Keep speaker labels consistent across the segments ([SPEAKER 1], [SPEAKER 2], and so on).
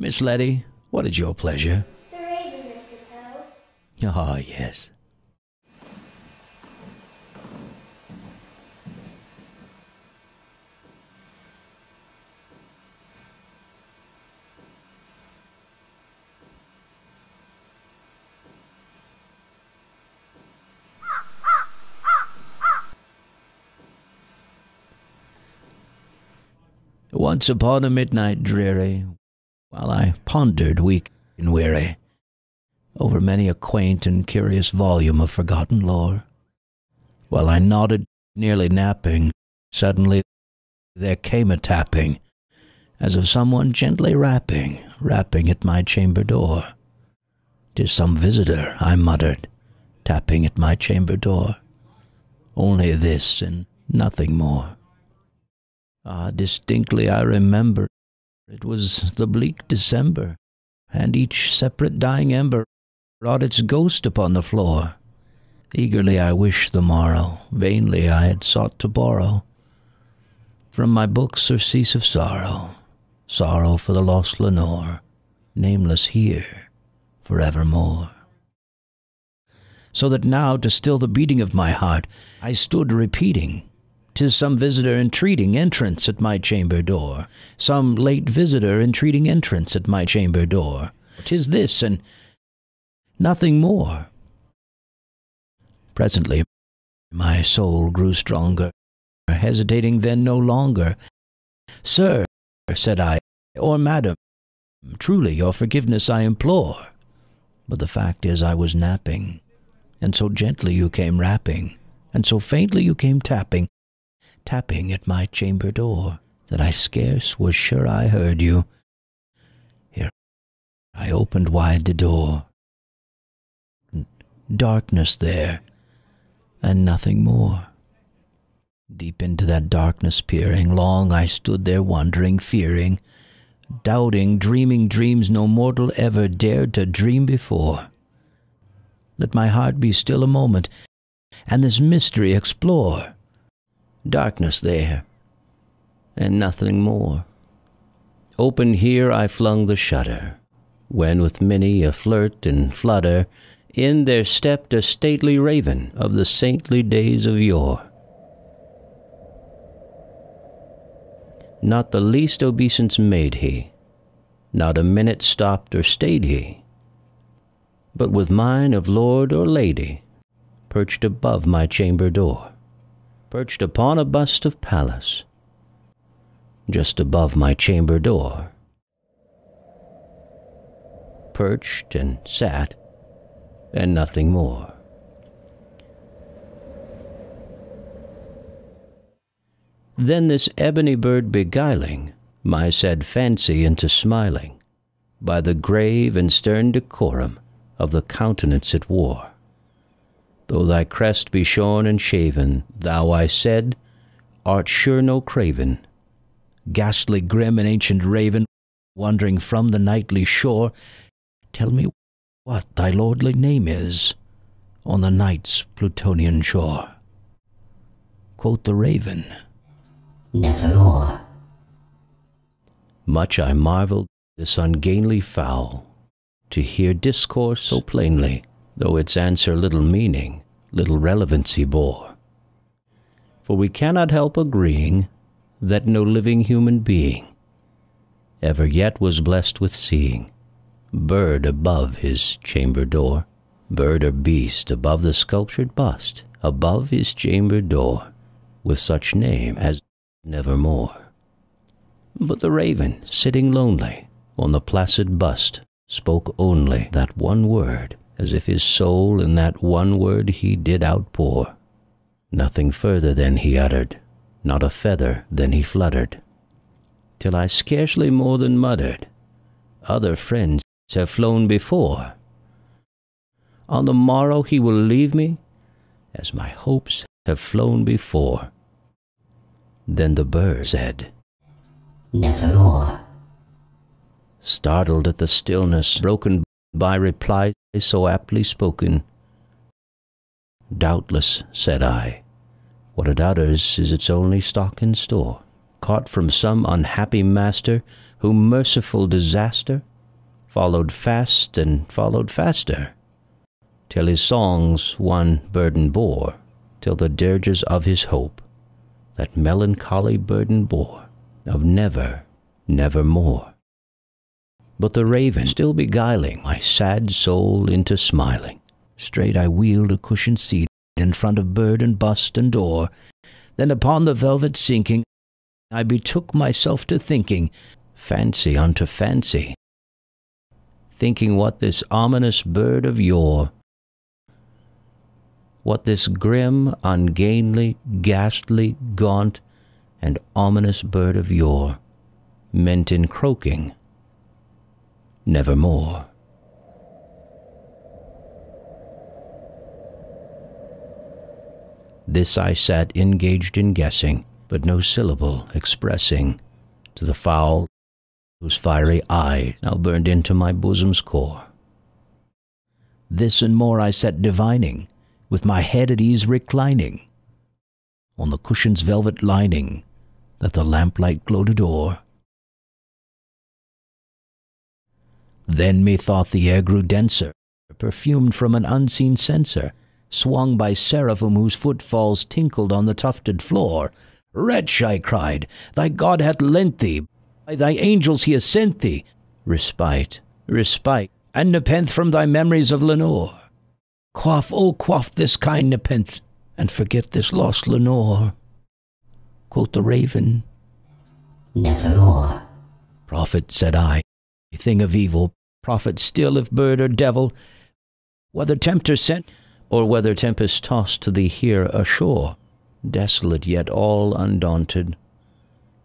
[SPEAKER 1] Miss Letty, what is your pleasure?
[SPEAKER 2] The raven, Mr. Poe.
[SPEAKER 1] Ah, yes. Once upon a midnight dreary, while I pondered weak and weary over many a quaint and curious volume of forgotten lore, while I nodded, nearly napping, suddenly there came a tapping, as of someone gently rapping at my chamber door. "'Tis some visitor," I muttered, tapping at my chamber door. "Only this and nothing more." Ah, distinctly I remember, it was the bleak December, and each separate dying ember wrought its ghost upon the floor. Eagerly I wished the morrow, vainly I had sought to borrow from my book surcease of sorrow, sorrow for the lost Lenore, nameless here forevermore. So that now, to still the beating of my heart, I stood repeating, "'Tis some visitor entreating entrance at my chamber door, some late visitor entreating entrance at my chamber door. 'Tis this and nothing more." Presently my soul grew stronger, hesitating then no longer. "Sir," said I, "or madam, truly your forgiveness I implore. But the fact is I was napping, and so gently you came rapping, and so faintly you came tapping at my chamber door, that I scarce was sure I heard you. Here I opened wide the door. Darkness there, and nothing more. Deep into that darkness peering, long I stood there wondering, fearing, doubting, dreaming dreams no mortal ever dared to dream before. Let my heart be still a moment, and this mystery explore. Darkness there, and nothing more. Open here I flung the shutter, when with many a flirt and flutter in there stepped a stately raven of the saintly days of yore. Not the least obeisance made he, not a minute stopped or stayed he, but with mine of lord or lady perched above my chamber door, perched upon a bust of Pallas, just above my chamber door, perched and sat, and nothing more. Then this ebony bird beguiling my sad fancy into smiling, by the grave and stern decorum of the countenance it wore. Though thy crest be shorn and shaven, thou, I said, art sure no craven, ghastly grim and ancient raven, wandering from the nightly shore. Tell me what thy lordly name is on the night's Plutonian shore. Quoth the raven, "Nevermore." Much I marveled this ungainly fowl, to hear discourse so plainly, though its answer little meaning, little relevancy bore. For we cannot help agreeing that no living human being ever yet was blessed with seeing bird above his chamber door, bird or beast above the sculptured bust, above his chamber door, with such name as Nevermore. But the raven, sitting lonely on the placid bust, spoke only that one word, as if his soul in that one word he did outpour. Nothing further then he uttered, not a feather then he fluttered, till I scarcely more than muttered, "Other friends have flown before. On the morrow he will leave me, as my hopes have flown before." Then the bird said, "Nevermore." Startled at the stillness broken by reply so aptly spoken, "Doubtless," said I, "what it utters is its only stock in store, caught from some unhappy master, whom merciful disaster followed fast and followed faster, till his songs one burden bore, till the dirges of his hope that melancholy burden bore, of never, nevermore. But the raven still beguiling my sad soul into smiling, straight I wheeled a cushioned seat in front of bird and bust and door. Then upon the velvet sinking, I betook myself to thinking, fancy unto fancy, thinking what this ominous bird of yore, what this grim, ungainly, ghastly, gaunt, and ominous bird of yore meant in croaking, nevermore. This I sat engaged in guessing, but no syllable expressing to the fowl whose fiery eye now burned into my bosom's core. This and more I sat divining, with my head at ease reclining on the cushion's velvet lining that the lamplight gloated o'er. Then methought the air grew denser, perfumed from an unseen censer, swung by seraphim whose footfalls tinkled on the tufted floor. Wretch, I cried, thy God hath lent thee, by thy angels he has sent thee, respite, respite, and nepenthe from thy memories of Lenore. Quaff, oh quaff this kind nepenthe, and forget this lost Lenore. Quoth the raven, nevermore. Prophet, said I, thing of evil, prophet still if bird or devil, whether tempter sent, or whether tempest tossed to thee here ashore, desolate yet all undaunted,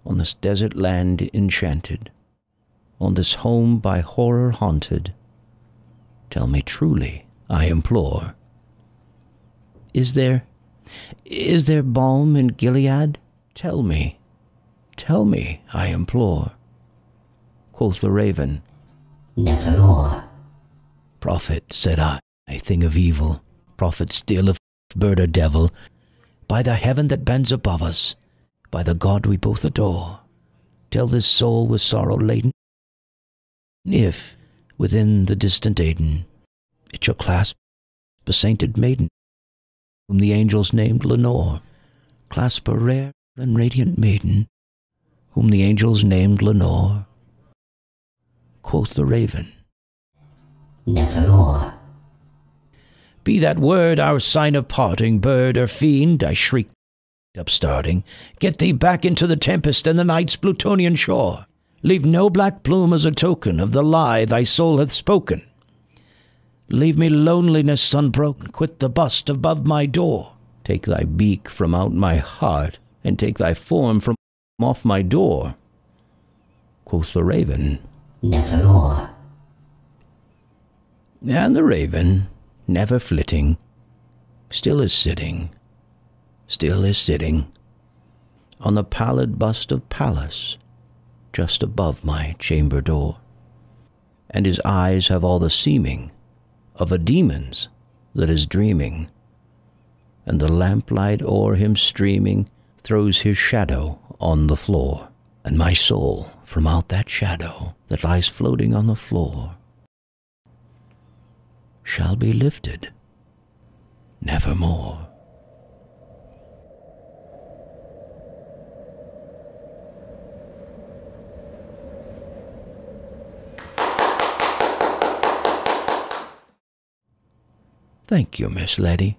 [SPEAKER 1] on this desert land enchanted, on this home by horror haunted, tell me truly, I implore, is there balm in Gilead? Tell me, I implore. Quoth the raven, nevermore. Prophet, said I, thing of evil, prophet still if bird or devil, by the heaven that bends above us, by the God we both adore, tell this soul with sorrow laden, if, within the distant Aidenn, it shall clasp a sainted maiden, whom the angels named Lenore, clasp a rare and radiant maiden, whom the angels named Lenore. Quoth the raven, nevermore. Be that word our sign of parting, bird or fiend, I shrieked, upstarting, get thee back into the tempest and the night's Plutonian shore. Leave no black plume as a token of the lie thy soul hath spoken. Leave me loneliness unbroken, quit the bust above my door. Take thy beak from out my heart, and take thy form from off my door. Quoth the raven, nevermore. And the raven, never flitting, still is sitting on the pallid bust of Pallas, just above my chamber door. And his eyes have all the seeming of a demon's that is dreaming, and the lamplight o'er him streaming throws his shadow on the floor, and my soul from out that shadow that lies floating on the floor shall be lifted nevermore. Thank you, Miss Letty.